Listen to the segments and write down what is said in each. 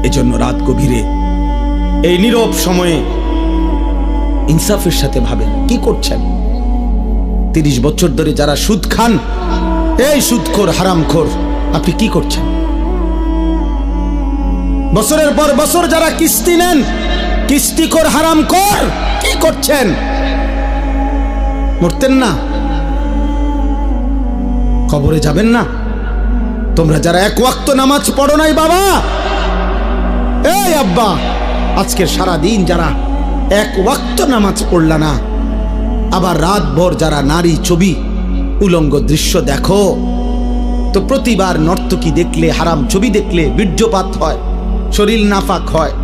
এজন্য রাত গভীরে এই নীরব সময়ে ইনসাফের সাথে ভাবেন কি করছেন। 30 বছর ধরে যারা সুদ খান, এই সুদখোর হারামখোর, আপনি কি করছেন? বছরের পর বছর যারা কিস্তি নেন, কিস্তিখোর হারামখোর, কি করছেন? মরতেন না? কবরে যাবেন না? তোমরা যারা এক ওয়াক্ত নামাজ পড়ো নাই বাবা, এই আব্বা, আজকের সারা দিন যারা এক ওয়াক্ত নামাজ পড়লা না, আবার রাত ভর যারা নারী ছবি উলঙ্গ দৃশ্য দেখো, তো প্রতিবার নর্তকী দেখলে, হারাম ছবি দেখলে বীর্যপাত হয়, শরীর নাফাক হয়।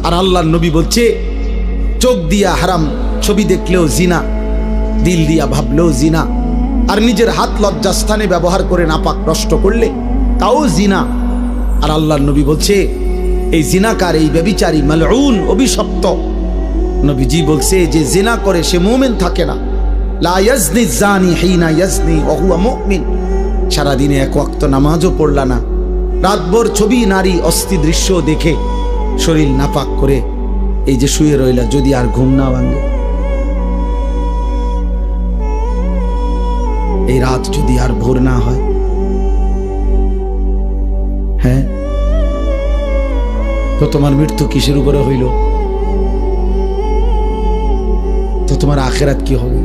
আর আল্লাহর নবী বলছে চোখ দিয়া হারাম ছবি দেখলেও জিনা, দিল দিয়া ভাবলেও জিনা, আর নিজের হাত লজ্জাস্থানে ব্যবহার করে নাপাক নষ্ট করলে তাও জিনা। আর আল্লাহর নবী বলছে এই জিনাকার, এই ব্যভিচারী, মালউন, অভিশপ্ত। নবীজি বলছে যে জিনা করে সে মুমিন থাকে না। লা ইয়াজনি জানি হিনা ইয়াজনি ওয়া হুয়া মুমিন। সারাদিনে এক ওয়াক্ত নামাজও পড়লা না, রাতভর ছবি নারী অস্থি দৃশ্য দেখে শরীর নাপাক করে এই যে শুয়ে রইলা, যদি আর ঘুম না ভাঙে, এই রাত যদি আর ভোর না হয়, হ্যাঁ, তো তোমার মৃত্যু কিসের উপরে হইল? তো তোমার আখিরাত কি হবে?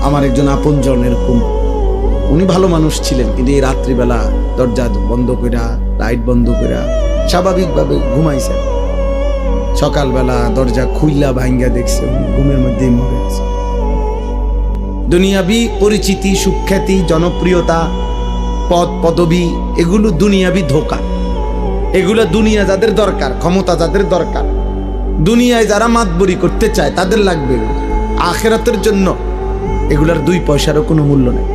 আমার একজন আপনজন এরকম, উনি ভালো মানুষ ছিলেন, কিন্তু এই রাত্রিবেলা দরজা বন্ধ কইরা, লাইট বন্ধ কইরা স্বাভাবিকভাবে ঘুমাইছেন। সকালবেলা দরজা খুইলা ভাঙ্গা দেখছে ঘুমের মধ্যেই মরে আছে। দুনিয়াবি পরিচিতি, সুখ্যাতি, জনপ্রিয়তা, পদ পদবি, এগুলো দুনিয়াবি ধোঁকা। এগুলো দুনিয়া যাদের দরকার, ক্ষমতা যাদের দরকার, দুনিয়ায় যারা মাতবরি করতে চায় তাদের লাগবে। আখিরাতের জন্য এগুলার 2 পয়সারও কোনো মূল্য নেই।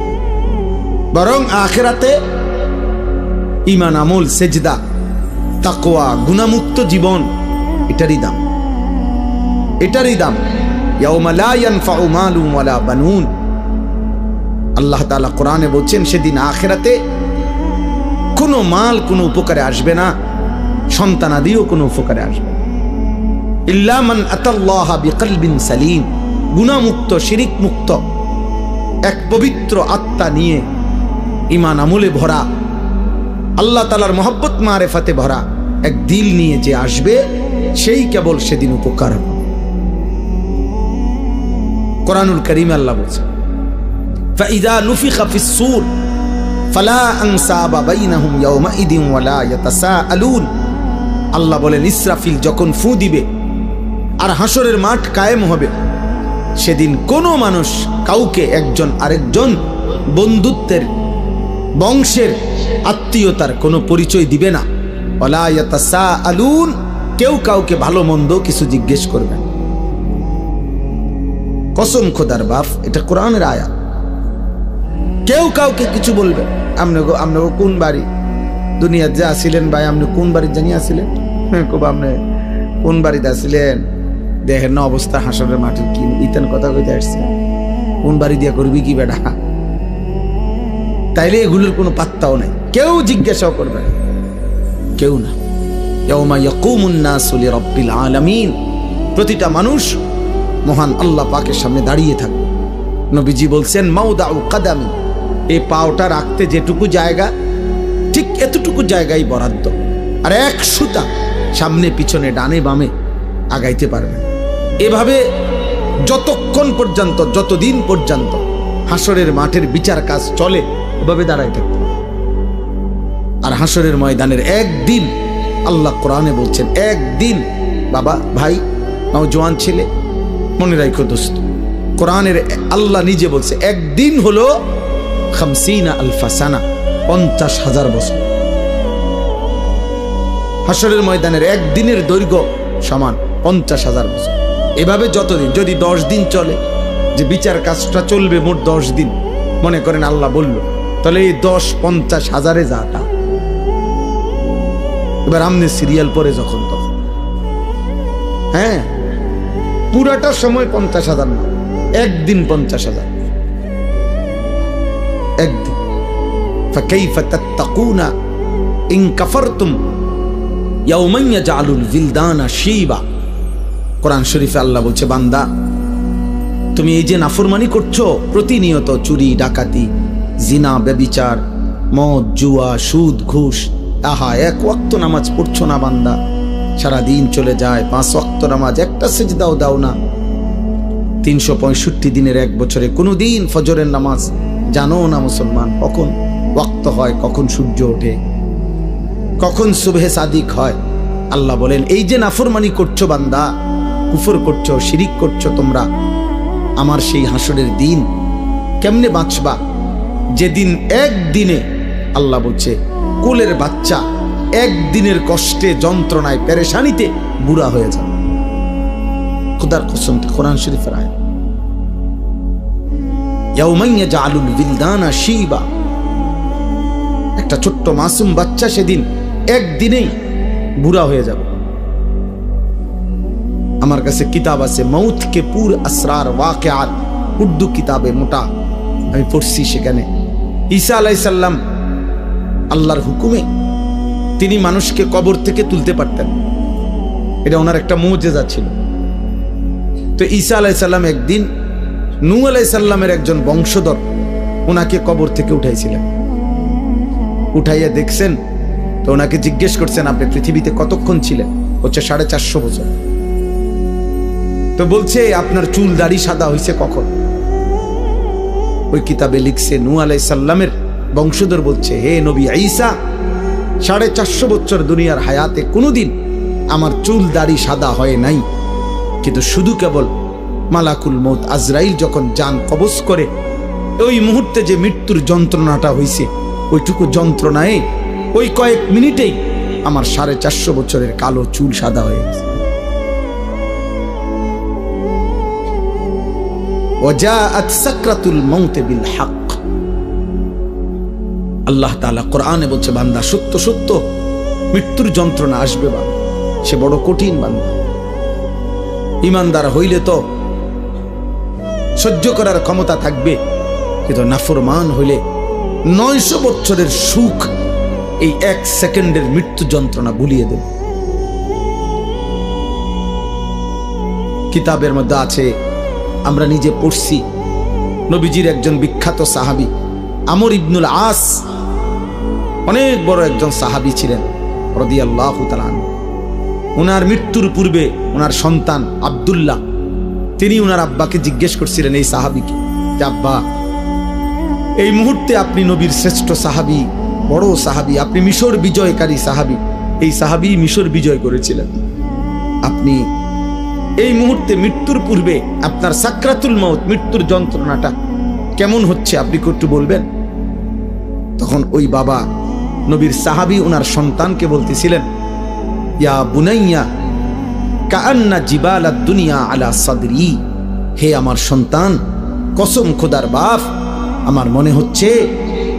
বরং আখিরাতে ঈমান, আমল, সেজদা, তাকওয়া, গুনাহমুক্ত জীবন, এটারই দাম, এটারই দাম। ইয়াউমা লা ইয়ানফাউ মালুন ওয়ালা বানুন। আল্লাহ তাআলা কোরআনে বলছেন সেদিন আখিরাতে কোনো মাল কোনো উপকারে আসবে না, সন্তানাদিও কোনো উপকারে আসবে না। ইল্লা মান আতাল্লাহা বিকলবিন সালিম। গুনাহমুক্ত, শিরিক মুক্ত, এক পবিত্র আত্মা নিয়ে, ঈমান আমলে ভরা, আল্লাহ তাআলার মহব্বত মারেফাতে ভরা এক দিল নিয়ে যে আসবে, সেই কেবল সেদিন উপকার হবে। কোরআনুল কারীমে আল্লাহ বলছেন ফাইযা নুফিখা ফিস-সূর ফালা আনসাবা বাইনাহুম ইয়াওমাইদিন ওয়ালা ইয়াতাসাআলুন। আল্লাহ বলেন ইসরাফিল যখন ফু দিবে আর হাসরের মাঠ কায়েম হবে, সেদিন কোনো মানুষ কাউকে একজন আরেকজন বন্ধুত্বের, বংশের, আত্মীয়তার কোনো পরিচয় দিবে না। ওয়ালা ইয়াতাসাআলুন, কেউ কাউকে ভালো মন্দ কিছু জিজ্ঞেস করবে না। কসম খোদার বাপ, এটা কোরআনের আয়াত। কেউ কাউকে কিছু বলবে, আপনি কোন বাড়ি দুনিয়াতে যে আসিলেন ভাই, আপনি কোন বাড়ি জানি আসিলেন, খুব আপনি কোন বাড়িতে আসিলেন, দেখেন না অবস্থা হাসরের মাঠের, কি ইতেন কথা কইতে আসছে, কোন বাড়ি দিয়া করবি কি বেটা। তাইলে এগুলোর কোনো পাত্তাও নাই, কেউ জিজ্ঞাসাও করবে না, কেউ না। ইয়াউমা ইয়াকুমুন নাসু লিরাব্বিল আলামিন। প্রতিটা মানুষ মহান আল্লাহ পাকের সামনে দাঁড়িয়ে থাকবে। নবীজি বলছেন মাউদাউ কাদামি, এই পাওটা রাখতে যেটুকু জায়গা, ঠিক এতটুকু জায়গায় বরাদ্দ, আর এক সুতা সামনে পিছনে ডানে বামে আগাইতে পারবে। এভাবে যতক্ষণ পর্যন্ত, যতদিন পর্যন্ত হাসরের মাঠের বিচার কাজ চলে, এভাবে দাঁড়াই থাকবে। আর হাসরের ময়দানের একদিন, আল্লাহ কোরআনে বলছেন একদিন, বাবা, ভাই, নওজোয়ান ছেলে, মনে রাখো দোস্ত, কোরআনের আল্লাহ নিজে বলছে একদিন হলো 50,000 সানা, 50,000 বছর। হাসরের ময়দানের একদিনের দৈর্ঘ্য সমান 50,000 বছর। এভাবে যতদিন, যদি 10 দিন চলে, যে বিচার কাজটা চলবে মোট 10 দিন, মনে করেন আল্লাহ বলল, তাহলে এই 10 50,000-এ যাটা। এবার আমনে সিরিয়াল পরে যখন তখন, হ্যাঁ, পুরাটা সময় 50,000 না, একদিন 50,000, একদিন। ফাকাইফা তাত্তাকুনা ইন কাফারতুম ইয়াওমান ইয়াজআলুল বিলদানা শিবা। কোরআন শরীফে আল্লাহ বলছে, বান্দা তুমি এই যে নাফরমানি করছো, প্রতিনিয়ত চুরি ডাকাতি, জিনা, ব্যভিচার, মদ, জুয়া, সুদ, ঘুষ, আহা এক ওয়াক্ত নামাজ পড়ছো না বান্দা, সারাদিন চলে যায়, 5 ওয়াক্ত নামাজ, একটা সিজদাও দাও না, 365 দিনের এক বছরে কোনো দিন ফজরের নামাজ জানো না মুসলমান, কখন ওয়াক্ত হয়, কখন সূর্য ওঠে, কখন সুবহে সাদিক হয়। আল্লাহ বলেন, এই যে নাফরমানি করছো বান্দা, কুফর করছো, শিরিক করছো তোমরা, আমার সেই হাসরের দিন কেমনে বাঁচবা, যেদিন একদিনে, আল্লাহ বলছে কোলের বাচ্চা একদিনের কষ্টে, যন্ত্রণায়, পেরেশানিতে বুড়া হয়ে যাবে। খোদার কসম, কোরআন শরীফের আয়াত। ইয়াউমান ইয়াজআলুল বিলদানা শিবা, একটা ছোট্ট মাসুম বাচ্চা সেদিন একদিনেই বুড়া হয়ে যাবে। আমার কাছে কিতাব আছে, মৌত কে পুর আসরার ওয়াকিআত, উর্দু কিতাবে মোটা, আমি পড়ছি। সেখানে ঈসা আলাইহিস সালাম আল্লাহর হুকুমে তিনি মানুষকে কবর থেকে তুলতে পারতেন, এটা ওনার একটা মুজিজা ছিল। তো ঈসা আলাইহিস সালাম একদিন নূহ আলাইহিস সালামের একজন বংশধর ওনাকে কবর থেকে উঠাইছিলেন, উঠাইয়া দেখছেন, তো ওনাকে জিজ্ঞেস করছেন, আপনি পৃথিবীতে কতক্ষণ ছিলেন? হচ্ছে 450 বছর। তো বলছে, আপনার চুল দাড়ি সাদা হয়েছে কখন? ওই কিতাবে লিখছে, নূহ আলাইহিস সালামের বংশধর বলছে, হে নবী ঈসা, 450 বছর দুনিয়ার হায়াতে কোনোদিন আমার চুল দাড়ি সাদা হয় নাই, কিন্তু শুধু কেবল মালাকুল মউত আজরাইল যখন জান কবজ করে, ওই মুহূর্তে যে মৃত্যুর যন্ত্রণাটা হয়েছে, ওইটুকু যন্ত্রণায় ওই কয়েক মিনিটেই আমার 450 বছরের কালো চুল সাদা হয়ে গেছে। ওয়াজাআত সাকরাতুল মাউত বিল হক। আল্লাহ তাআলা কোরআনে বলছে, বান্দা সত্য সত্য মৃত্যুর যন্ত্রণা আসবে, বান্দা সে বড় কঠিন। বান্দা ঈমানদার হইলে তো সহ্য করার ক্ষমতা থাকবে, কিন্তু নাফরমান হইলে 900 বছরের সুখ এই 1 সেকেন্ডের মৃত্যু যন্ত্রণা ভুলিয়ে দেবে। কিতাবের মধ্যে আছে, আমরা নিজে পড়ছি, নবীজির একজন বিখ্যাত সাহাবী আমর ইবনুল আস, অনেক বড় একজন সাহাবী ছিলেন রাদিয়াল্লাহু তাআলা আনহু। ওনার মৃত্যুর পূর্বে ওনার সন্তান আব্দুল্লাহ, তিনি ওনার আব্বাকে জিজ্ঞেস করছিলেন, এই সাহাবীকে, যে আব্বা, এই মুহূর্তে আপনি নবীর শ্রেষ্ঠ সাহাবী, বড় সাহাবী, আপনি মিশর বিজয়কারী সাহাবী, এই সাহাবী মিশর বিজয় করেছিলেন, আপনি এই মুহূর্তে মৃত্যুর পূর্বে আপনার সাকরাতুল মাউত, মৃত্যুর যন্ত্রণাটা কেমন হচ্ছে, আপনি একটু বলবেন? তখন ওই বাবা নবীর সাহাবী ওনার সন্তানকে বলতেছিলেন, ইয়া বুনাইয়া কাআন্না জিবালাদ দুনিয়া আলা সাদরি, হে আমার সন্তান, কসম খোদার বাপ, আমার মনে হচ্ছে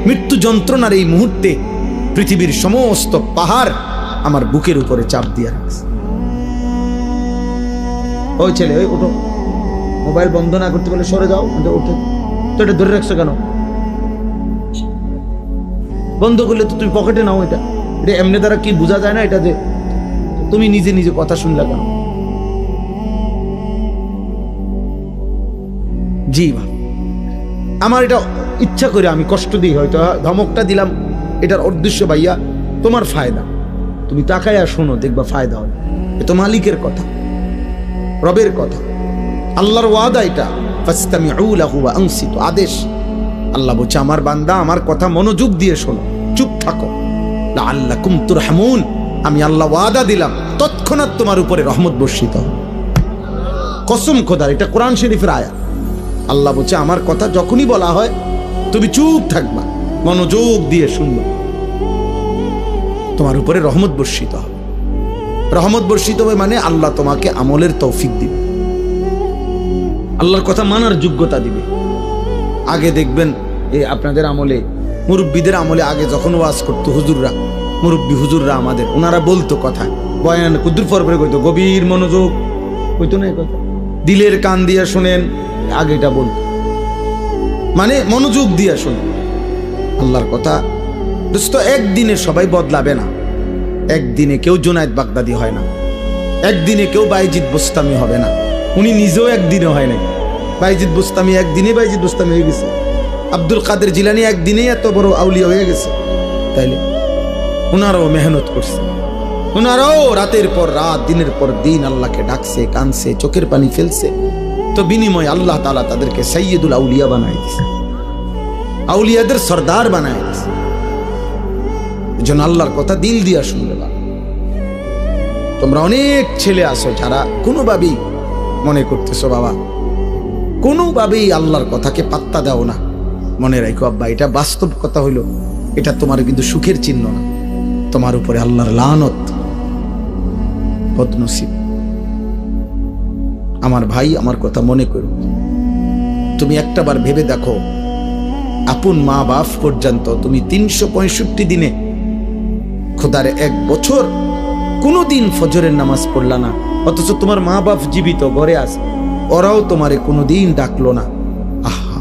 মৃত্যু যন্ত্রণার এই মুহূর্তে পৃথিবীর সমস্ত পাহাড় আমার বুকের উপরে চাপ দিয়ে রাখছে। ওই ছেলে, ওই ওঠো, মোবাইল বন্ধ না করতে বলে সরে যাও, ওঠো তো, এটা ধরে রাখছো কেন? বন্ধ করলে তো তুমি পকেটে নাও, এটা এটা এমনি দ্বারা কি বোঝা যায় না এটা, যে তুমি নিজে নিজে কথা শুনলা কেন? জি বা, আমার এটা ইচ্ছা করে আমি কষ্ট দিই, হয়তো ধমকটা দিলাম, এটার উদ্দেশ্য ভাইয়া তোমার ফায়দা, তুমি তাকায়া শোনো, দেখবা ফায়দা হয়। এ তো মালিকের কথা, রবের কথা, আল্লাহর ওয়াদা, এটা ফাসতামিউ লাহু ওয়া আনসিতু, আদেশ। আল্লাহ বলছে, আমার বান্দা আমার কথা মনোযোগ দিয়ে শোনো, চুপ থাকো, লাআল্লাকুম তুরহামুন, আমি আল্লাহ ওয়াদা দিলাম তৎক্ষণাৎ তোমার উপরে রহমত বর্ষিত হবে। কসম খোদার, এটা কোরআন শরীফের আয়াত। আল্লাহ বলছে, আমার কথা যখনই বলা হয় তুমি চুপ থাকবা, মনোযোগ দিয়ে শুনবা, তোমার উপরে রহমত বর্ষিত হবে। রহমত বর্ষিত হবে মানে আল্লাহ তোমাকে আমলের তৌফিক দিবে, আল্লাহর কথা মানার যোগ্যতা দিবে। আগে দেখবেন এই আপনাদের আমলে, মুরব্বীদের আমলে, আগে যখন ওয়াজ করতো হুজুররা, মুরব্বী হুজুররা আমাদের, ওনারা বলতো কথা, বয়ান কুদ্দুর পরে কইতো, গভীর মনোযোগ কইতো না, কথা দিলের কান দিয়া শোনেন, আগে এটা বলতো, মানে মনোযোগ দিয়া শোনেন, আল্লাহর কথা দোস্ত, একদিনে সবাই বদলাবে না। একদিনে কেউ জুনায়েদ বাগদাদি হয় না, একদিনে কেউ বাইজিদ বুস্তামি হবে না। উনি নিজেও একদিনে হয় নাই। বাইজিদ বুস্তামি একদিনে বাইজিদ বুস্তামি হয়ে গেছে। আব্দুল কাদের জিলানী একদিনেই এত বড় আউলিয়া হয়ে গেছে। তাইলে ওনারাও মেহনত করছে, ওনারাও রাতের পর রাত, দিনের পর দিন আল্লাহকে ডাকছে, কানছে, চোখের পানি ফেলছে। তো বিনিময় আল্লাহ তাআলা তাদেরকে সাইয়্যিদুল আউলিয়া বানায় দিয়েছে, আউলিয়াদের সর্দার বানায় দিয়েছে। এজন্য আল্লাহর কথা দিল দিয়া শুনবে। তোমরা অনেক ছেলে আছো যারা কোনোভাবেই মনে করতেছো বাবা, কোনোভাবেই আল্লাহর কথাকে পাত্তা দাও না। মনে রাখো আব্বা, এটা বাস্তব কথা হইল, এটা তোমার কিন্তু সুখের চিহ্ন না, তোমার উপরে আল্লাহর লানত, বদনসিব। আমার ভাই, আমার কথা মনে করো। তুমি একটাবার ভেবে দেখো, আপন মা বাপ পর্যন্ত তুমি 365 দিনে, খোদার 1 বছর কোনোদিন ফজরের নামাজ পড়লা না, অথচ তোমার মা বাপ জীবিত ঘরে আছে, ওরাও তোমারে কোনোদিন ডাকলো না। আহা,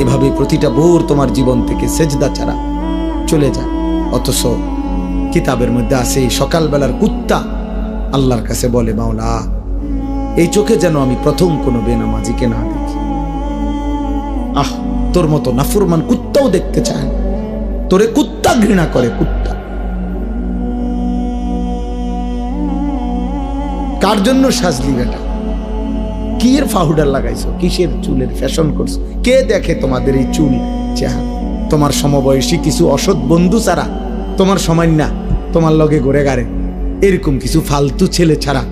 এভাবে প্রতিটা ভোর তোমার জীবন থেকে সেজদা ছাড়া চলে যায়। অথচ কিতাবের মধ্যে আছে এই সকালবেলার কুত্তা আল্লাহর কাছে বলে, মাওলা এই চোখে যেন আমি প্রথম কোনো বেনামাজিকে না দেখি। আহ, তোর মতো নাফরমান কুত্তাও দেখতে চায় না, তোরে কুত্তা ঘৃণা করে, কুত্তা। কার জন্য সাজলি বেটা? কি এর পাউডার লাগাইছো? কিসের চুলের ফ্যাশন করছো? কে দেখে তোমাদের এই চুল চেহারা? তোমার সমবয়সী কিছু অসৎ বন্ধু ছাড়া, তোমার সময় না, তোমার লগে ঘুরে গাড়ে এরকম কিছু ফালতু ছেলে ছাড়া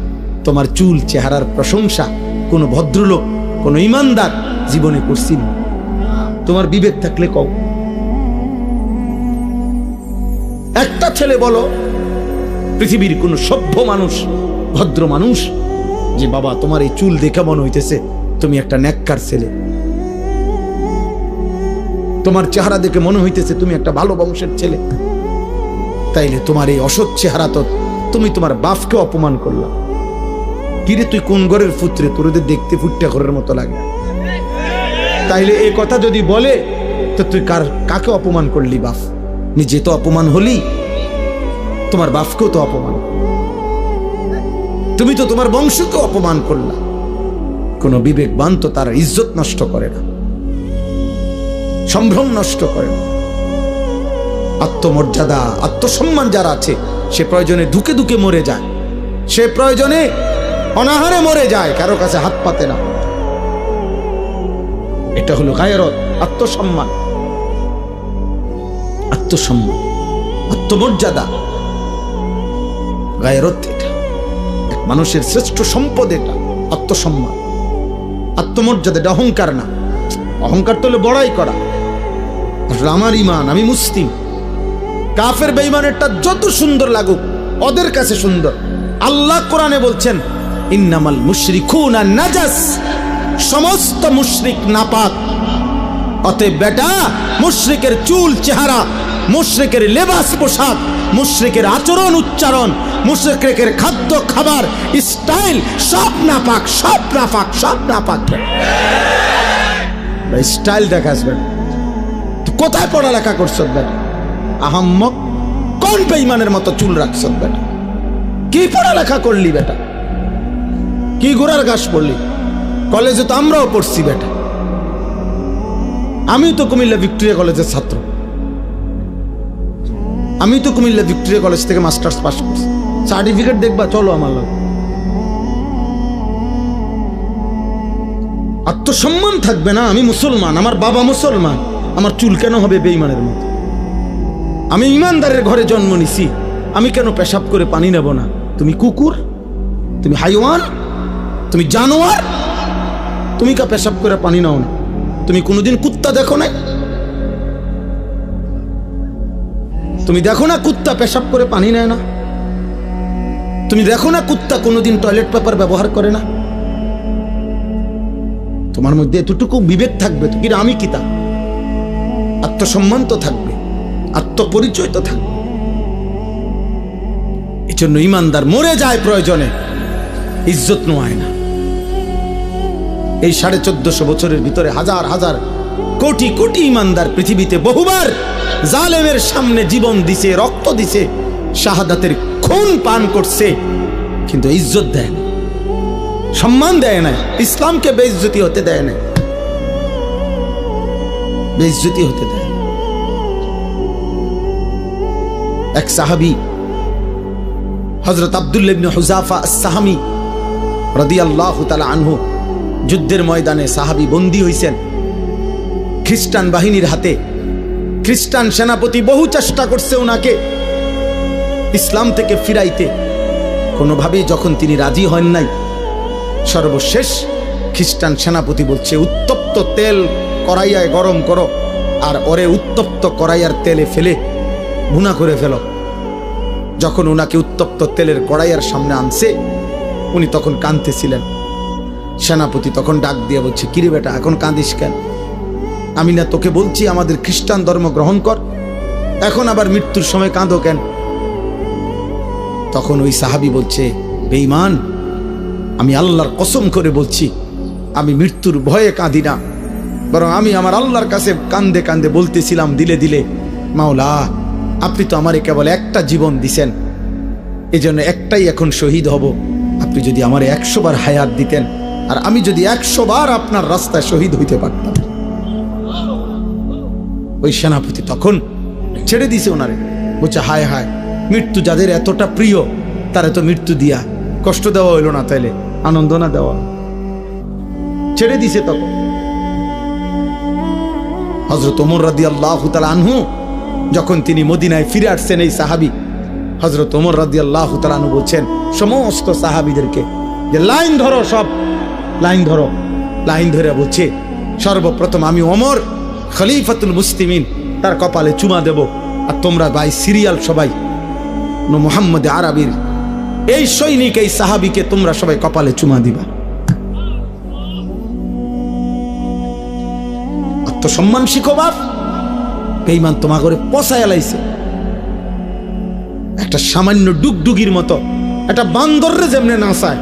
তোমার চুল চেহারার প্রশংসা কোনো ভদ্রলোক, কোনো ইমানদার জীবনে করছি না। তোমার বিবেক থাকলে কও। একটা ছেলে বলো পৃথিবীর কোন সভ্য মানুষ, ভদ্র মানুষ, যে বাবা তোমার এই চুল দেখে মনে হইতেছে তুমি একটা নেককার ছেলে, তোমার চেহারা দেখে মনে হইতেছে তুমি একটা ভালো বংশের ছেলে। তাইলে তোমার এই অসৎ চেহারা তো তুমি তোমার বাপকে অপমান করলা। কিরে তুই কোন ঘরের পুত্রে, তোর দেখতে ফুটটা ঘরের মতো লাগে। তাইলে এই কথা যদি বলে তো তুই কাকে অপমান করলি? বাপ নিজে তো অপমান হলি, তোমার বাপকেও তো অপমান, তুমি তো তোমার বংশকে অপমান করলা। কোন বিবেকবান তো তার ইজ্জত নষ্ট করে না, সম্ভ্রম নষ্ট করে না। আত্মমর্যাদা, আত্মসম্মান যারা আছে, সে প্রয়োজনে ধুকে ধুকে মরে যায়, সে প্রয়োজনে অনাহারে মরে যায়, কারো কাছে হাত পাতে না। এটা হলো গায়রত, আত্মসম্মান, আত্মসম্মান, আত্মমর্যাদা, গায়রত। এটা এক মানুষের শ্রেষ্ঠ সম্পদ, এটা আত্মসম্মান, আত্মমর্যাদা। এটা অহংকার না। অহংকার তো হলো বড়াই করা। আমার ইমান, আমি মুসলিম। কাফের বেঈমানেরটা যত সুন্দর লাগুক, ওদের কাছে সুন্দর। আল্লাহ কোরআনে বলছেন, ইন্নামাল মুশরিকুনা নাজাস, সমস্ত মুশরিক নাপাক। অতএব বেটা, মুশরিকের চুল চেহারা, মুশরিকের লেবাস পোশাক, মুশরিকের আচরণ উচ্চারণ, মুশরিকের খাদ্য খাবার স্টাইল সব নাপাক, সব নাপাক, সব নাপাক। স্টাইল দেখাস বেটা, কোথায় পড়ালেখা করছ বেটা? আহাম্মক, কোন বেঈমানের মতো চুল রাখছ বেটা? কি পড়ালেখা করলি বেটা? কি গোড়ার ঘাস পড়লি? কলেজে তো আমরাও পড়ছি বেটা। আমি তো কুমিল্লা ভিক্টোরিয়া কলেজের ছাত্র, আমি তো কুমিল্লা ভিক্টোরিয়া কলেজ থেকে মাস্টার্স পাস করছি। সার্টিফিকেট দেখবা, চলো আমার লোক। আত্মসম্মান থাকবে না? আমি মুসলমান, আমার বাবা মুসলমান, আমার চুল কেন হবে বেঈমানের মতো? আমি ইমানদারের ঘরে জন্ম নিছি, আমি কেন পেশাব করে পানি নেব না? তুমি কুকুর, তুমি হাইওয়ান, তুমি জানোয়ার, তুমি কা পেশাব করে পানি নাও না? তুমি কোনোদিন কুত্তা দেখো না? তুমি দেখো না কুত্তা পেশাব করে পানি নেয় না? তুমি দেখো না কুত্তা কোনোদিন টয়লেট পেপার ব্যবহার করে না? তোমার মধ্যে এতটুকু বিবেক থাকবে তো, কিন্তু আমি কি তা? আত্মসম্মান তো থাকবে, আত্মপরিচয় তো থাকবে। এই জন্য ইমানদার মরে যায় প্রয়োজনে, ইজ্জত নোয়ায় না। এই 1450 বছরের ভিতরে হাজার হাজার কোটি কোটি ইমানদার পৃথিবীতে বহুবার জালেমের সামনে জীবন দিছে, রক্ত দিছে, শাহাদাতের খুন পান করছে, কিন্তু ইজ্জত দেয় না, সম্মান দেয় না, ইসলামকে বেইজ্জতি হতে দেয় না, বেইজ্জতি হতে দেয়। এক সাহাবী হযরত আব্দুল্লাহ ইবনে হুযাফা আস-সাহামী রাদিয়াল্লাহু তাআলা আনহু যুদ্ধের ময়দানে সাহাবী বন্দী হইছেন খ্রিস্টান বাহিনীর হাতে। খ্রিস্টান সেনাপতি বহু চেষ্টা করছে ওনাকে ইসলাম থেকে ফিরাইতে, কোনোভাবেই যখন তিনি রাজি হন নাই, সর্বশেষ খ্রিস্টান সেনাপতি বলছে উত্তপ্ত তেল কড়াইয়ায় গরম করো, আর ওরে উত্তপ্ত কড়াইয়ার তেলে ফেলে ভুনা করে ফেলো। যখন ওনাকে উত্তপ্ত তেলের কড়াইয়ার সামনে আনছে, উনি তখন কাঁদতেছিলেন। সেনাপতি তখন ডাক দিয়ে বলছে, কিরে বেটা, এখন কাঁদিস কেন? আমি না তোকে বলছি আমাদের খ্রিস্টান ধর্ম গ্রহণ কর, এখন আবার মৃত্যুর সময় কাঁদো কেন? তখন ওই সাহাবী বলছে, বেঈমান, আমি আল্লাহর কসম করে বলছি আমি মৃত্যুর ভয়ে কাঁদি না, বরং আমি আমার আল্লাহর কাছে কান্দে কান্দে বলতেছিলাম দিলে দিলে, মাওলা আপনি তো আমারে কেবল একটা জীবন দিছেন, এজন্য একটাই এখন শহীদ হব। আপনি যদি আমারে 100 বার হায়াত দিতেন, আর আমি যদি 100 বার আপনার রাস্তায় শহীদ হইতে পারতাম। ওই সেনাপতি তখন ছেড়ে দিছে ওনারে, বলছে হায় হায়, মৃত্যু যাদের এতটা প্রিয় তারা তো মৃত্যু দিয়া কষ্ট দেওয়া হইল না, তাইলে আনন্দ না দেওয়া, ছেড়ে দিছে। তখন হযরত ওমর রাদিয়াল্লাহু তাআলা আনহু যখন তিনি মদিনায় ফিরে আসছেন, এই সাহাবী হযরত ওমর রাদিয়াল্লাহু তাআলা আনহু বলছেন সমস্ত সাহাবীদেরকে যে লাইন ধরো, সব লাইন ধরো। লাইন ধরে বলছে, সর্বপ্রথম আমি ওমর খলিফাতুল মুসলিমিন তার কপালে চুমা দেব, আর তোমরা ভাই সিরিয়াল সবাই মুহাম্মদ আরবির এই সৈনিক, এই সাহাবীকে তোমরা সবাই কপালে চুমা দিবা। আত্মসম্মান শিখো বাপ, বেঈমান তোমা করে পচায় লাইছে। একটা সামান্য ডুগডুগির মতো একটা বান্দররে যেমনে নাচায়,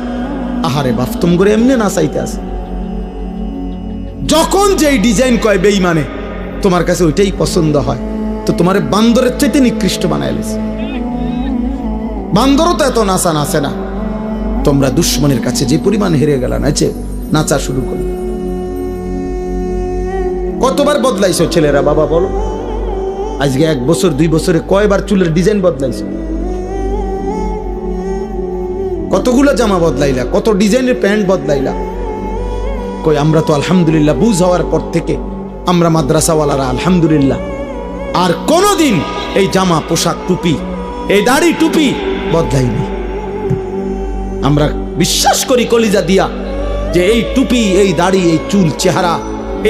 আহারে বাপ তুম করে এমনি নাচাইতে আছে। যখন যেই ডিজাইন কয় বেঈমানে, তোমার কাছে ওইটাই পছন্দ হয়, তো তোমার বান্দরের চাইতে নিকৃষ্ট বানায় লাইছে। বান্দরও তো এত নাচা নাচে না। তোমরা দুশ্মনের কাছে যে পরিমাণ হেরে গেলা, নাচে নাচা শুরু করে। কতবার বদলাইছো ছেলেরা বাবা বলো? আজকে 1 বছর 2 বছরে কয়বার চুলের ডিজাইন বদলাইছো? কতগুলো জামা বদলাইলা, কত ডিজাইনের প্যান্ট বদলাইলা? কই আমরা তো আলহামদুলিল্লাহ বুঝ হওয়ার পর থেকে আমরা মাদ্রাসাওয়ালারা আলহামদুলিল্লাহ আর কোনোদিন এই জামা পোশাক টুপি, এই দাড়ি টুপি বদলাইনি। আমরা বিশ্বাস করি কলিজা দিয়া যে এই টুপি, এই দাড়ি, এই চুল, চেহারা,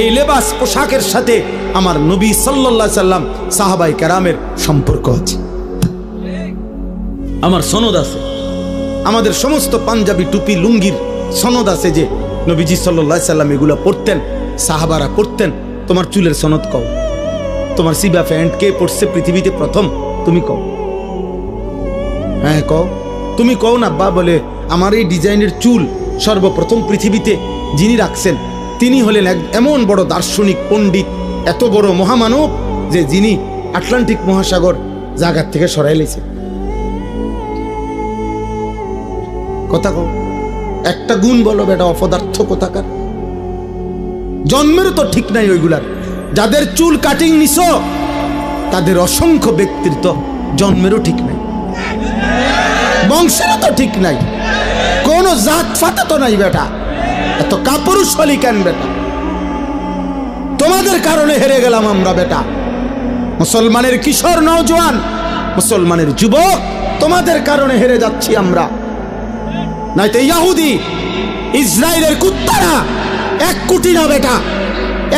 এই লেবাস পোশাকের সাথে আমার নবী সাল্লাল্লাহু আলাইহি সাল্লাম, সাহাবাই কেরামের সম্পর্ক আছে। আমার সনদ আছে, আমাদের সমস্ত পাঞ্জাবি টুপি লুঙ্গির সনদ আছে যে নবীজি সাল্লাল্লাহু আলাইহি সাল্লাম এগুলো পরতেন, সাহাবারা পরতেন। তোমার চুলের সনদ কও, তোমার সিবা প্যান্ট কে পরছে পৃথিবীতে প্রথম? তুমি কও, হ্যাঁ কও, তুমি কও না আব্বা। বলে আমার এই ডিজাইনের চুল সর্বপ্রথম পৃথিবীতে যিনি রাখছেন তিনি হলেন এমন বড় দার্শনিক পণ্ডিত, এত বড় মহামানব যে যিনি আটলান্টিক মহাসাগর জায়গার থেকে সরাই লেছে। কথা কও, একটা গুণ বলো বেটা, অপদার্থ কোথাকার। জন্মেরও তো ঠিক নাই ওইগুলার। যাদের চুল কাটিং নিছো তাদের অসংখ্য ব্যক্তিত্ব জন্মেরও ঠিক নাই, বংশেরও তো ঠিক নাই, কোন জাত ফাতে তো নাই বেটা। এত কাপুরুষ হলি কেন বেটা? তোমাদের কারণে হেরে গেলাম আমরা বেটা। মুসলমানের কিশোর নওজোয়ান, মুসলমানের যুবক, তোমাদের কারণে হেরে যাচ্ছি আমরা। নাইতো ইহুদি ইসরায়েলের কুত্তারা 1 কোটি না বেটা,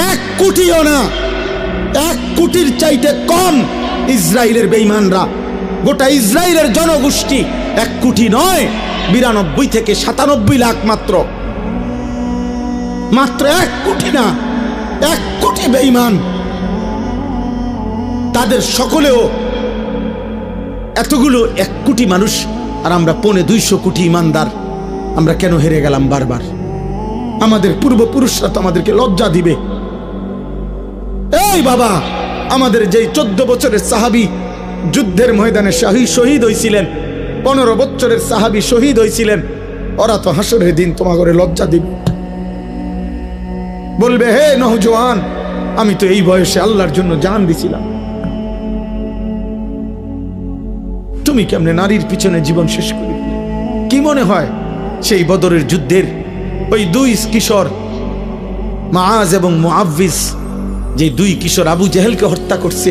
1 কোটিও না, 1 কোটির চাইতে কম ইসরায়েলের বেঈমানরা। গোটা ইসরায়েলের জনগোষ্ঠী 1 কোটি নয়, 92 থেকে 97 লাখ মাত্র, মাত্র 1 কোটি না, 1 কোটি বেঈমান। তাদের সকলেও এতগুলো 1 কোটি মানুষ, আর আমরা 250 কোটি ইমানদার। আমরা কেন হেরে গেলাম বারবার? আমাদের পূর্বপুরুষরা তো আমাদেরকে লজ্জা দিবে। ওই বাবা, আমাদের যেই 14 বছরের সাহাবী যুদ্ধের ময়দানে শহীদ হয়েছিলেন, 15 বছরের সাহাবী শহীদ হয়েছিলেন, ওরা তো হাসরের দিন তোমাকে লজ্জা দিবে, বলবে হে নওজোয়ান, আমি তো এই বয়সে আল্লাহর জন্য জান দিছিলাম, তুমি কেমনে নারীর পিছনে জীবন শেষ করে দিলে? কি মনে হয় সেই বদরের যুদ্ধের ওই 2 কিশোর মুআজ এবং মুআওয়িজ, যে 2 কিশোর আবু জেহেলকে হত্যা করছে,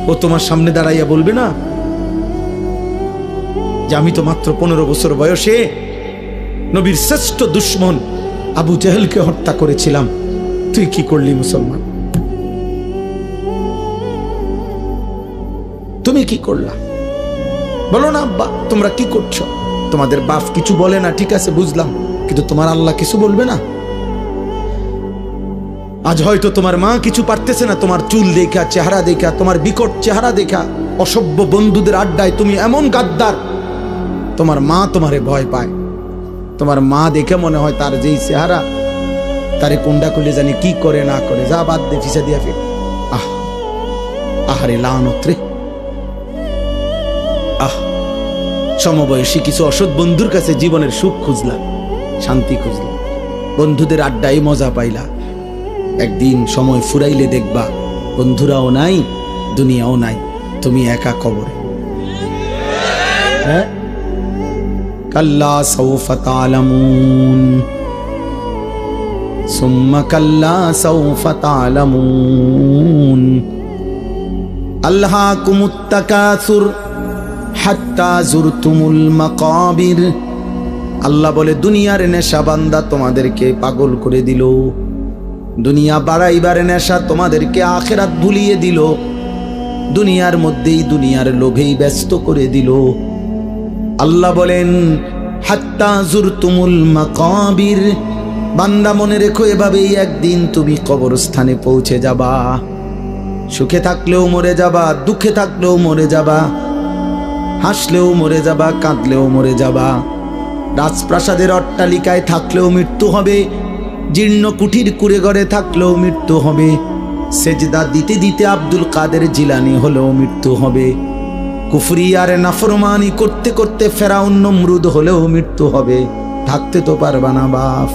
ও তোমার সামনে দাঁড়াইয়া বলবে না যে আমি তো মাত্র 15 বছর বয়সে নবীর শ্রেষ্ঠ দুশ্মন আবু জেহেলকে হত্যা করেছিলাম, তুই কি করলি মুসলমান, তুমি কি করলা? বলো না আব্বা তোমরা কি করছো? তোমাদের বাপ কিছু বলে না, ঠিক আছে বুঝলাম, কিন্তু তোমার আল্লাহ কিছু বলবে না? আজ হয়তো তোমার মা কিছু পারতেছে না, তোমার চুল দেখা, চেহারা দেখা, তোমার বিকট চেহারা দেখা, অসভ্য বন্ধুদের আড্ডায় তুমি এমন গাদ্দার, তোমার মা তোমারে ভয় পায়। তোমার মা দেখে মনে হয় তার যেই চেহারা, তারে কুন্ডা করলে জানি কি করে না করে, যা বাদ দে, ফিসা দিয়া ফের। আহারে লানত রে, সমবয়সী কিছু অসৎ বন্ধুর কাছে জীবনের সুখ খুঁজলা, শান্তি খুঁজলা, বন্ধুদের আড্ডায় মজা পাইলা, একদিন সময় ফুরাইলে দেখবা বন্ধুরাও নাই, দুনিয়াও নাই, তুমি একা কবরে। হ্যাঁ, কাল্লা সাউফা তা'লামুন সুম্মা কাল্লা সাউফা তা'লামুন আলহাকুমুত তাকাসুর হাত্তা জুরতুমুল মাকাবির। আল্লাহ বলে দুনিয়ার নেশা বান্দা তোমাদেরকে পাগল করে দিল, দুনিয়া বাড়াইবার নেশা তোমাদেরকে আখিরাত ভুলিয়ে দিল, দুনিয়ার মধ্যেই দুনিয়ার লোভেই ব্যস্ত করে দিল। আল্লাহ বলেন হাত্তা জুরতুমুল মাকাবির, বান্দা মনে রেখো এভাবেই একদিন তুমি কবরস্থানে পৌঁছে যাবা, সুখে থাকলেও মরে যাবা, দুঃখে থাকলেও মরে যাবা, হাসলেও মরে যাবা, কাঁদলেও মরে যাবা, রাজপ্রাসাদের অট্টালিকায় থাকলেও মৃত্যু হবে, জীর্ণ কুঠির কুড়ে ঘরে থাকলেও মৃত্যু হবে, সেজদা দিতে দিতে আব্দুল কাদের জিলানী হলেও মৃত্যু হবে, কুফরি আর নাফরমানি করতে করতে ফেরাউন নমরুদ হলেও মৃত্যু হবে, থাকতে তো পারবা না বাপ।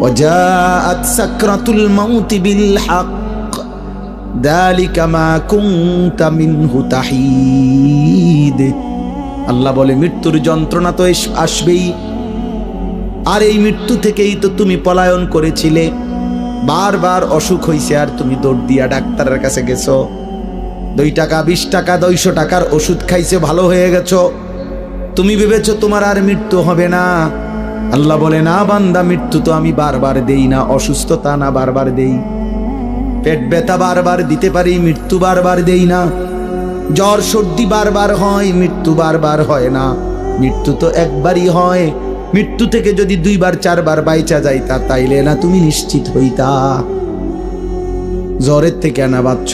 ওয়াজাআত সাকরাতুল মাউতি বিল হক যালিকা মা কুনতা মিনহু তাহিদ। আল্লাহ বলে মৃত্যুর যন্ত্রণা তো আসবেই, আর এই মৃত্যু থেকেই তো তুমি পলায়ন করেছিলে, বারবার অসুখ হইছে আর তুমি দৌড় দিয়া ডাক্তারের কাছে গেছো, 2 টাকা 20 টাকা 200 টাকার ওষুধ খাইছে, ভালো হয়ে গেছো, তুমি ভেবেছো তোমার আর মৃত্যু হবে না। আল্লাহ বলে না বান্দা, মৃত্যু তো আমি বারবার দেই না, অসুস্থতা না বারবার দেই, পেট ব্যথা বারবার দিতে পারি, মৃত্যু বারবার দেই না, জ্বর সর্দি বারবার হয়, মৃত্যু বারবার হয় না, মৃত্যু তো একবারই হয়। মৃত্যু থেকে যদি 2 বার 4 বার বাইচা যাইতা তাইলে না তুমি নিশ্চিত হইতা। জ্বরের থেকে না বাঁচছ,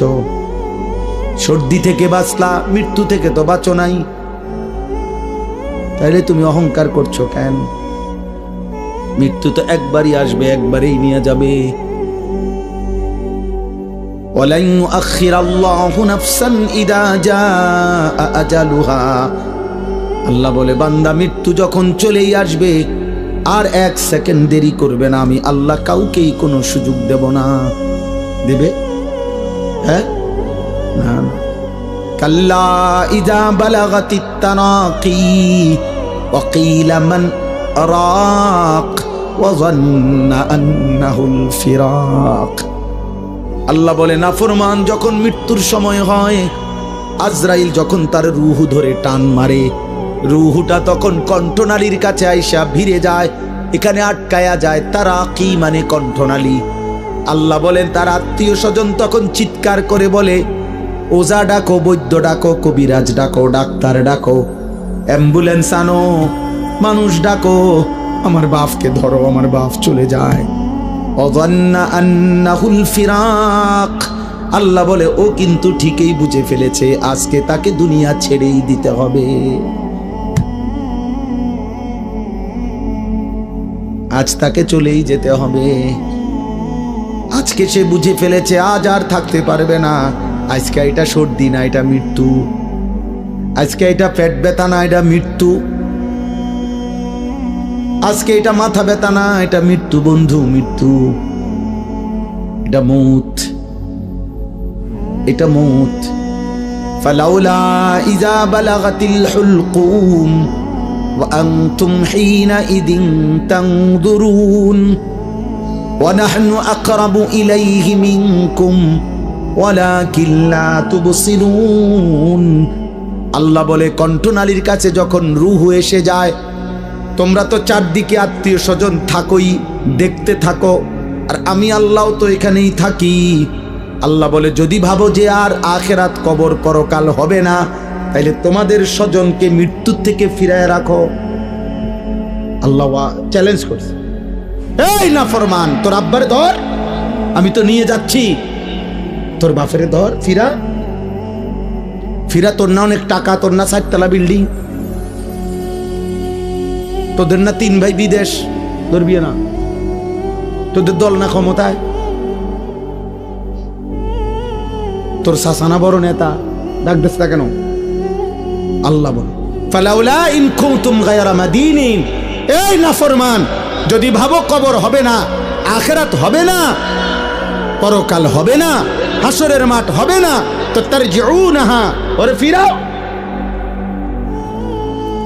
সর্দি থেকে বাঁচলা, মৃত্যু থেকে তো বাঁচো নাই, তাইলে তুমি অহংকার করছো কেন? মৃত্যু তো একবারই আসবে, একবারেই নিয়ে যাবে। ওয়ালান ইউআখিরাল্লাহু নাফসান ইযা জাআ আজালুহা। আল্লাহ বলে বান্দা মৃত্যু যখন চলেই আসবে আর 1 সেকেন্ড দেরি করবে না, আমি আল্লাহ কাউকেই কোনো সুযোগ দেব না। দেবে? হ্যাঁ না, কাল্লা ইযা বালাগাতিত তারাকি ওয়া কিলা মান রাক ওয়া যান্না আন্নাহুল ফিরাক। আল্লাহ বলে নাফরমান যখন মৃত্যুর সময় হয়, আজরাইল যখন তার রূহ ধরে টান মারে, রূহটা তখন কণ্ঠনালীর কাছে আইসা ভিড়ে যায়, এখানে আটকায়া যায়। তারা কি মানে কণ্ঠনালী। আল্লাহ বলেন তার আত্মীয় স্বজন তখন চিৎকার করে বলে ওজা ডাকো, বৈদ্য ডাকো, কবিরাজ ডাকো, ডাক্তার ডাকো, অ্যাম্বুলেন্স আনো, মানুষ ডাকো, আমার বাপকে ধরো, আমার বাপ চলে যায়। অযান্না আন্নাহুল ফিরাক। আল্লাহ বলে ও কিন্তু ঠিকই বুঝে ফেলেছে আজকে তাকে দুনিয়া ছেড়েই দিতে হবে, আজ তাকে চলেই যেতে হবে। আজকে সে বুঝে ফেলেছে আজ আর থাকতে পারবে না। আজকে এটা সর্দি না, এটা মৃত্যু। আজকে এটা পেট ব্যথা না, এটা মৃত্যু। আজকে এটা মাথা ব্যথা না, এটা মৃত্যু বন্ধু, মৃত্যু। এটা মৌত, এটা মৌত। ফালাউলা ইযা বালাগাতিল হুলকুম ওয়া আনতুম হিনাইযিন তানজুরুন ওয়া নাহনু আকরাবু ইলাইহি মিনকুম ওয়ালাকিন লা তুবসিরুন। আল্লাহ বলে, কণ্ঠনালীর কাছে যখন রূহ এসে যায়, তোমরা তো চারদিকে আত্মীয় স্বজন থাকোই, দেখতে থাকো, আর আমি আল্লাহ তো এখানেই থাকি। আল্লাহ বলে, যদি ভাবো যে আর আখেরাত কবর পরকাল হবে না, তাইলে তোমাদের স্বজনকে মৃত্যুর থেকে ফিরায় রাখো। আল্লাহ চ্যালেঞ্জ করছে, এই নাফরমান, তোর আব্বার ধর, আমি তো নিয়ে যাচ্ছি। তোর বাপের ধর, ফিরা ফিরা। তোর না অনেক টাকা, তোর না 4 তলা বিল্ডিং, তোদের না 3 ভাই বিদেশ, ধরবি না? তোদের দল না ক্ষমতায়? তোর শাসানা বড় নেতা, ডাক দিস না কেন? আল্লাহ বল, ফালাউলা ইন কুনতুম গায়রা মাদিনিন। এই নাফরমান, যদি ভাবো কবর হবে না, আখিরাত হবে না, পরকাল হবে না, হাসরের মাঠ হবে না, তো তারজিউনাহা, ওরে ফিরাও,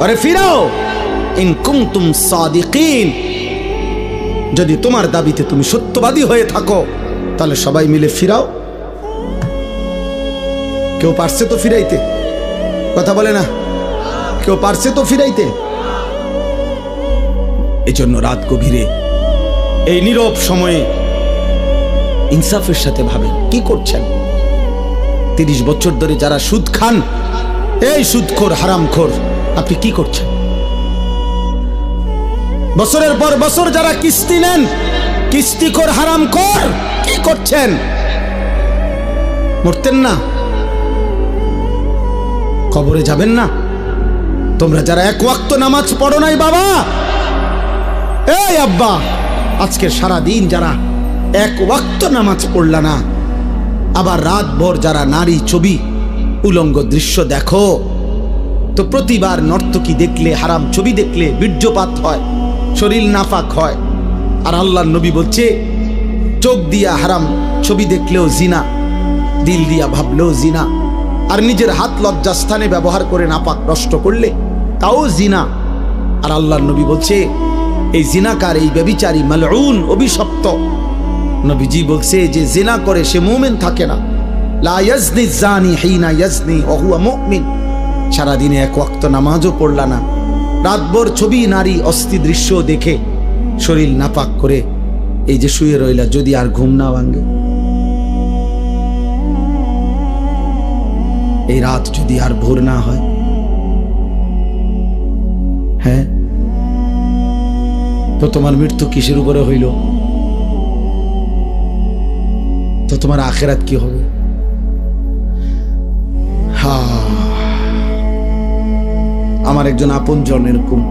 ওরে ফিরাও। ইন কুনতুম সাদিকিন, যদি তোমার দাবিতে তুমি সত্যবাদী হয়ে থাকো, তাহলে সবাই মিলে ফিরাও। কেউ পারছে তো ফিরাইতে? কথা বলে না, কেউ পারছে তো ফিরাইতে? এই জন্য রাত গভীরে এই নীরব সময়ে ইনসাফের সাথে ভাবেন কি করছেন। 30 বছর ধরে যারা সুদ খান, এই সুদখোর হারামখোর, আপনি কি করছেন? বছরের পর বছর যারা কিস্তি নেন, কিস্তিখোর হারামখোর, কি করছেন? মরতেন না? কবরে যাবেন না? তোমরা যারা 1 ওয়াক্ত নামাজ পড়ো নাই বাবা, এই আব্বা, আজকে সারা দিন যারা 1 ওয়াক্ত নামাজ পড়লা না, আবার রাত ভর যারা নারী ছবি উলঙ্গ দৃশ্য দেখো, তো প্রতিবার নর্তকী দেখলে, হারাম ছবি দেখলে বীর্যপাত হয়, শরীর নাফাক হয়। আর আল্লাহর নবী বলছে, চোখ দিয়া হারাম ছবি দেখলেও জিনা, দিল দিয়া ভাবলেও জিনা, আর নিজের হাত লজ্জাস্থানে ব্যবহার করে নাপাক নষ্ট করলে তাও জিনা। আর আল্লাহর নবী বলছে, এই জিনাকার, এই ব্যভিচারী, মালউন, অভিশপ্ত। নবীজি বলছে যে জিনা করে সে মুমিন থাকে না। লা ইয়াজনি জানি হিনা ইয়াজনি ওয়া হুয়া মুমিন। সারাদিনে 1 ওয়াক্ত নামাজও পড়লা না, রাতভর ছবি নারী অস্থি দৃশ্য দেখে শরীর নাপাক করে এই যে শুয়ে রইলা, যদি আর ঘুম না ভাঙে, এই রাত যদি আর ভোর না হয়, হ্যাঁ, তো তোমার মৃত্যু কিসের উপরে হইল? তো তোমার আখিরাত কি হবে? আমার একজন আপনজন এরকম,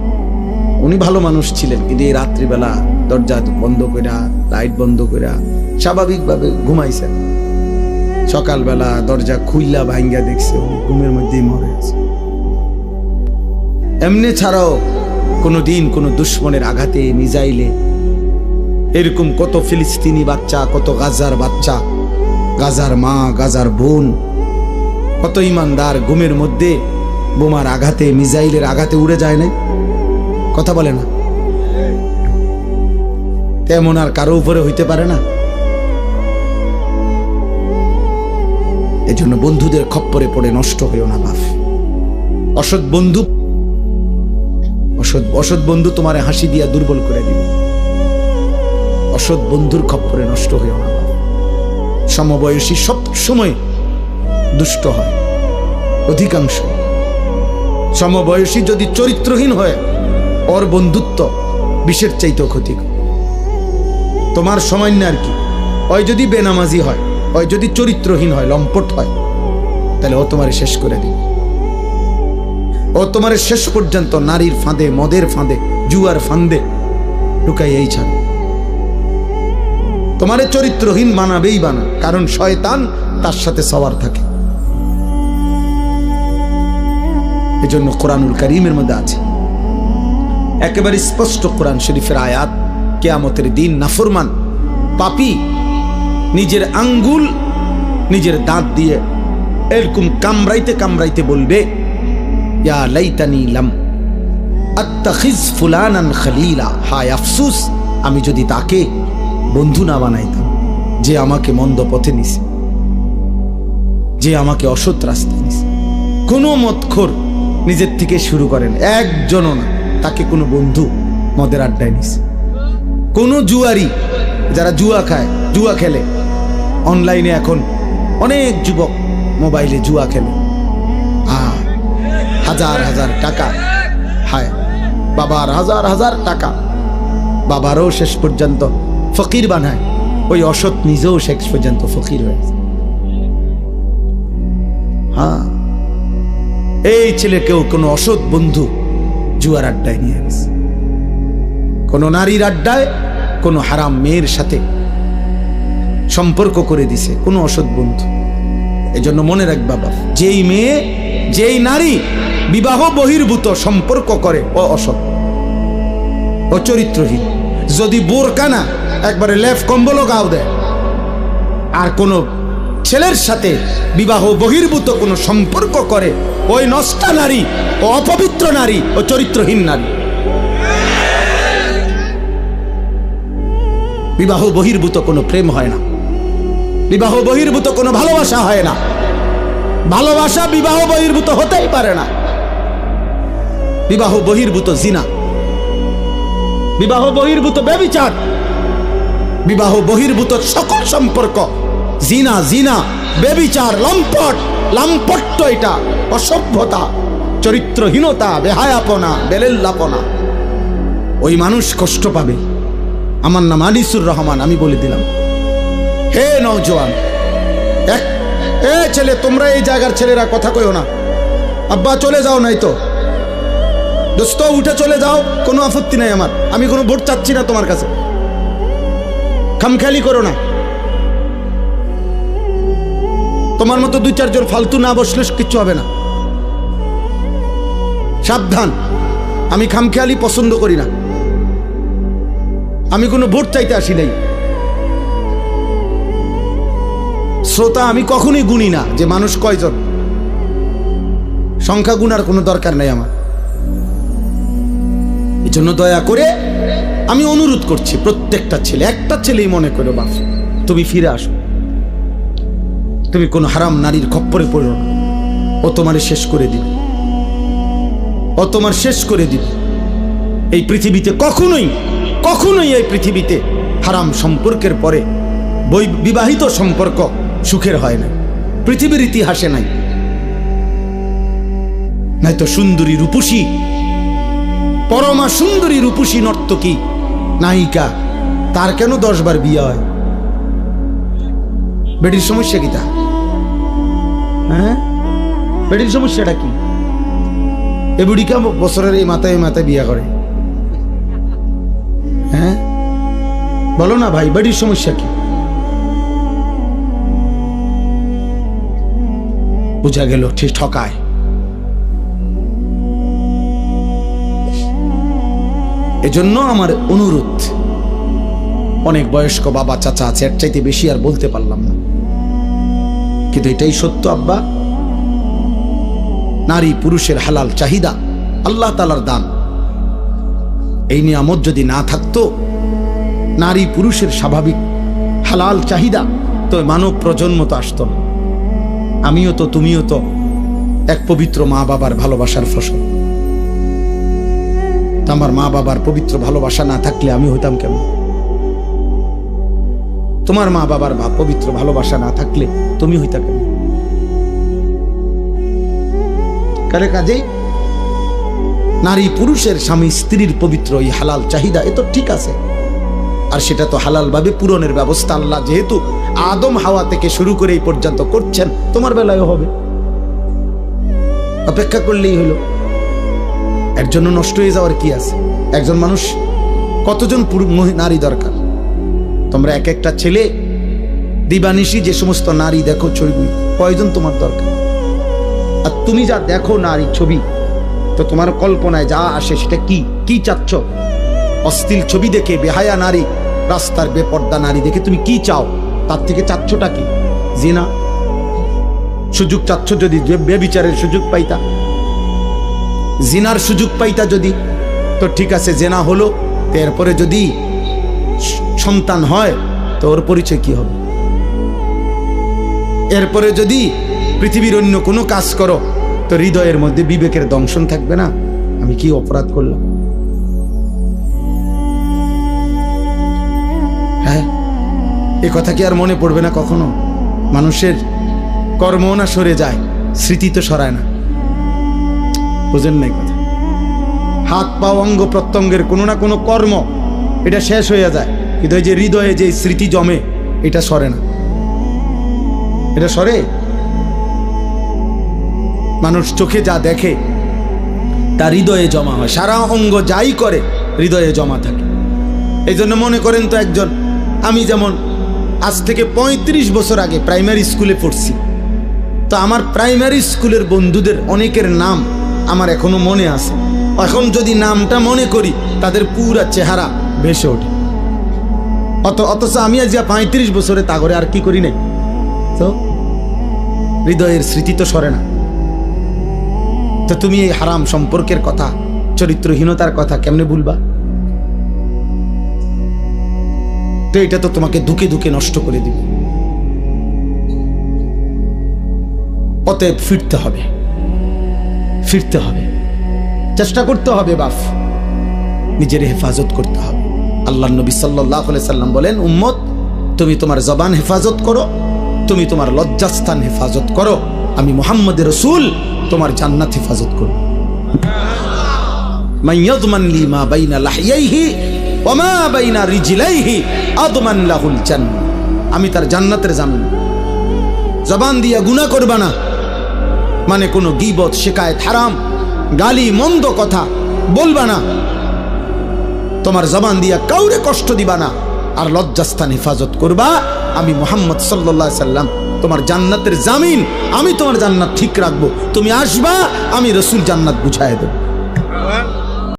উনি ভালো মানুষ ছিলেন, কিন্তু এই রাত্রিবেলা দরজা বন্ধ কইরা, লাইট বন্ধ কইরা স্বাভাবিকভাবে ঘুমাইছেন। সকালবেলা দরজা খুইলা ভাঙ্গা দেখছে উনি ঘুমের মধ্যেই মরে আছে। এমনি ছাড়াও কোনোদিন কোনো দুশ্মনের আঘাতে, মিজাইলে, এরকম কত ফিলিস্তিনি বাচ্চা, কত গাজার বাচ্চা, গাজার মা, গাজার বোন, কত ইমানদার ঘুমের মধ্যে বোমার আঘাতে, মিজাইলের আঘাতে উড়ে যায় না? কথা বলে না? তেমন আর কারো উপরে হইতে পারে না। এজন্য বন্ধুদের খপ্পরে পড়ে নষ্ট হইও না বাপ। অসৎ বন্ধু, অসৎ বন্ধু তোমার হাসি দিয়া দুর্বল করে দিবে। অসৎ বন্ধুর খপ্পরে নষ্ট হইও না বাপ। সমবয়সী সব সময় দুষ্ট হয়, অধিকাংশ। সমবয়সী যদি চরিত্রহীন হয়, ওর বন্ধুত্ব বিষের চাইতেও ক্ষতিকর। তোমার সময় না আর কি, ওই যদি বেনামাজি হয়, ওই যদি চরিত্রহীন হয়, লম্পট হয়, তাহলে ও তোমারে শেষ করে দিবে। ও তোমারে শেষ পর্যন্ত নারীর ফাঁদে, মদের ফাঁদে, জুয়ার ফাঁদে ঢুকাই এই ছাড়। তোমারে চরিত্রহীন বানাবেই বানা, কারণ শয়তান তার সাথে সওয়ার থাকে। এজন্য কোরআনুল কারীমের মধ্যে আছে একেবারে স্পষ্ট কোরআন শরীফের আয়াত, কিয়ামতের দিন নাফরমান পাপী নিজের আঙ্গুল নিজের দাঁত দিয়ে এরকম কামড়াইতে কামড়াইতে বলবে, ইয়া লাইতানি লাম আত্তাখিজ ফুলানান খলিলা, হায় আফসোস আমি যদি তাকে বন্ধু না বানাইতাম, যে আমাকে মন্দ পথে নিছে, যে আমাকে অসৎ রাস্তায় নিছে। কোনো মদখোর নিজের থেকে শুরু করেন, একজনও না, তাকে কোনো বন্ধু মদের আড্ডায় নিছে। কোনো জুয়ারি, যারা জুয়া খায়, জুয়া খেলে অনলাইনে, এখন অনেক যুবক মোবাইলে জুয়া খেলে, হাজার হাজার টাকা, হায় বাবার হাজার হাজার টাকা, বাবারও শেষ পর্যন্ত ফকির বানায়, ওই অসৎ নিজেও শেষ পর্যন্ত ফকির হয়েছে। হ্যাঁ, এই ছেলেকেও কোনো অসৎ বন্ধু জুয়ার আড্ডায় নিয়ে গেছে, কোনো নারীর আড্ডায়, কোনো হারাম মেয়ের সাথে সম্পর্ক করে দিছে কোনো অসৎ বন্ধু। এজন্য মনে রাখ বাবা, যেই মেয়ে যেই নারী বিবাহ বহির্ভূত সম্পর্ক করে ও অসৎ, ও চরিত্রহীন। যদি বোরকা না, একবারে লেফ কম্বলও গাও দেয়, আর কোনো ছেলের সাথে বিবাহ বহির্ভূত কোনো সম্পর্ক করে, ওই নষ্টা নারী, ও অপবিত্র নারী, ও চরিত্রহীন নারী। বিবাহ বহির্ভূত কোনো প্রেম হয় না, বিবাহ বহির্ভূত কোনো ভালোবাসা হয় না, ভালোবাসা বিবাহ বহির্ভূত হতেই পারে না। বিবাহ বহির্ভূত জিনা, বিবাহ বহির্ভূত ব্যভিচার, বিবাহ বহির্ভূত সকল সম্পর্ক জিনা, জিনা, ব্যভিচার, লম্পট, লাম্পট্য, এটা অসভ্যতা, চরিত্রহীনতা, বেহায়াপনা, বেলেল্লাপনা। ওই মানুষ কষ্ট পাবে। আমার নাম আনিসুর রহমান, আমি বলে দিলাম, হে নওজোয়ান, এ ছেলে, তোমরা এই জায়গার ছেলেরা কথা কইও না, আব্বা চলে যাও, নাই তো দোস্ত উঠে চলে যাও, কোনো আপত্তি নাই আমার, আমি কোনো ভোট চাচ্ছি না তোমার কাছে, খামখেয়ালি করো না। তোমার মতো দুই চারজন ফালতু না বসলে কিচ্ছু হবে না, সাবধান। আমি খামখেয়ালি পছন্দ করি না, আমি কোনো ভোট চাইতে আসি নাই। শ্রোতা আমি কখনোই গুনি না যে মানুষ কয়জন, সংখ্যা গুনার কোনো দরকার নাই আমার। এই জন্য দয়া করে আমি অনুরোধ করছি, প্রত্যেকটা ছেলে, একটা ছেলেই মনে করো বাপ, তুমি ফিরে আসো, তুমি কোন হারাম নারীর খপ্পরে পড়ো না, ও তোমারে শেষ করে দিবে, ও তোমার শেষ করে দিবে। এই পৃথিবীতে কখনোই কখনোই এই পৃথিবীতে হারাম সম্পর্কের পরে বিবাহিত সম্পর্ক সুখের হয় না, পৃথিবীর ইতিহাসে নাই। নয়তো সুন্দরী রূপসী, পরমা সুন্দরী রূপসী নর্তকী নায়িকা, তার কেন 10 বার বিয়ে হয়? বেটির সমস্যা কি তা? হ্যাঁ, বেটির সমস্যাটা কি? এ বুড়িকা বছরের এই মাথায় মাথায় বিয়ে করে, হ্যাঁ বলো না ভাই, বেটির সমস্যা কি? বুঝা গেল ঠিক ঠকায়। এজন্য আমার অনুরোধ, অনেক বয়স্ক বাবা চাচা আছে, এর চাইতে বেশি আর বলতে পারলাম না, কিন্তু এটাই সত্য আব্বা, নারী পুরুষের হালাল চাহিদা আল্লাহ তাআলার দান। এই নিয়ামত যদি না থাকতো, নারী পুরুষের স্বাভাবিক হালাল চাহিদা, তো মানব প্রজন্ম তো আসতো না। আমিও তো, তুমিও তো এক পবিত্র মা বাবার ভালোবাসার ফসল। আমার মা বাবার পবিত্র ভালোবাসা না থাকলে আমি হইতাম কেমন? তোমার মা বাবার পবিত্র ভালোবাসা না থাকলে তুমি হইতা কেমন? কাজেই নারী পুরুষের, স্বামী স্ত্রীর পবিত্র এই হালাল চাহিদা, এ তো ঠিক আছে, আর সেটা তো হালাল ভাবে পূরণের ব্যবস্থা আল্লাহ যেহেতু আদম হাওয়া থেকে শুরু করে এই পর্যন্ত করছেন, তোমার বেলায়ও হবে, অপেক্ষা করলেই হলো। এর জন্য নষ্ট হয়ে যাওয়ার কি আছে? একজন মানুষ কতজন নারী দরকার? তোমরা এক একটা ছেলে দিবানিশি যে সমস্ত নারী দেখো ছবি, কয়জন তোমার দরকার? আর তুমি যা দেখো নারী ছবি, তো তোমার কল্পনায় যা আসে সেটা কি কি চাচ্ছ? অশ্লীল ছবি দেখে, বেহায়া নারী, রাস্তার বেপর্দা নারী দেখে তুমি কি চাও? তার থেকে চাচ্ছটা কি? জিনা। সুযোগ চাচ্ছ যদি বেবিচারের সুযোগ পাইতা, জিনার সুযোগ পাইতা যদি, তো ঠিক আছে, জেনা হলো, এরপরে যদি সন্তান হয় তো ওর পরিচয় কি হবে? এরপরে যদি পৃথিবীর অন্য কোনো কাজ করো তো হৃদয়ের মধ্যে বিবেকের দংশন থাকবে না, আমি কি অপরাধ করলাম? হ্যাঁ, এ কথা কি আর মনে পড়বে না কখনো? মানুষের কর্ম না সরে যায়, স্মৃতি তো সরায় না। বুঝেন নাই কথা? হাত পা অঙ্গ প্রত্যঙ্গের কোনো না কোনো কর্ম এটা শেষ হয়ে যায়, কিন্তু এই যে হৃদয়ে যে স্মৃতি জমে এটা সরে না। এটা সরে? মানুষ চোখে যা দেখে তার হৃদয়ে জমা হয়, সারা অঙ্গ যাই করে হৃদয়ে জমা থাকে। এই জন্য মনে করেন তো একজন, আমি যেমন আজ থেকে ৩৫ বছর আগে প্রাইমারি স্কুলে পড়ছি, তো আমার প্রাইমারি স্কুলের বন্ধুদের অনেকের নাম আমার এখনো মনে আছে। এখন যদি নামটা মনে করি তাদের পুরা চেহারা ভেসে ওঠে। অথচ আমি আজ ৩৫ বছরে তা করে আর কি করি নাই, তো হৃদয়ের স্মৃতি তো সরে না। তো তুমি এই হারাম সম্পর্কের কথা, চরিত্রহীনতার কথা কেমনে ভুলবা? তো এটা তো তোমাকে ধুকে ধুকে নষ্ট করে দিবে। অতএব ফিরতে হবে, ফিরতে হবে, চেষ্টা করতে হবে বাপ, নিজের হেফাজত করতে হবে। আল্লাহর নবী সাল্লাল্লাহু আলাইহি সাল্লাম বলেন, উম্মত তুমি তোমার জবান হেফাজত করো, তুমি তোমার লজ্জাস্থান হেফাজত করো, আমি মুহাম্মদ রাসূল তোমার জান্নাত হেফাজত করব। মান ইয়াযমান লি মা বাইনা লাহইয়াইহি ওয়া মা বাইনা রিজলাইহি আযমান লাহুল জান্নাহ। আমি তার জান্নাতের জামিন। জবান দিয়া গুনাহ করবা না, মানে কোনো গীবত, শিকায়েত, হারাম, গালি, মন্দ কথা বলবা না, তোমার জবান দিয়া কাউরে কষ্ট দিবা না, আর লজ্জাস্থান হেফাজত করবা। আমি মুহাম্মদ সাল্লাল্লাহু আলাইহি সাল্লাম তোমার জান্নাতের জামিন, আমি তোমার জান্নাত ঠিক রাখবো। তুমি আসবা, আমি রাসূল জান্নাত বুঝায় দেব।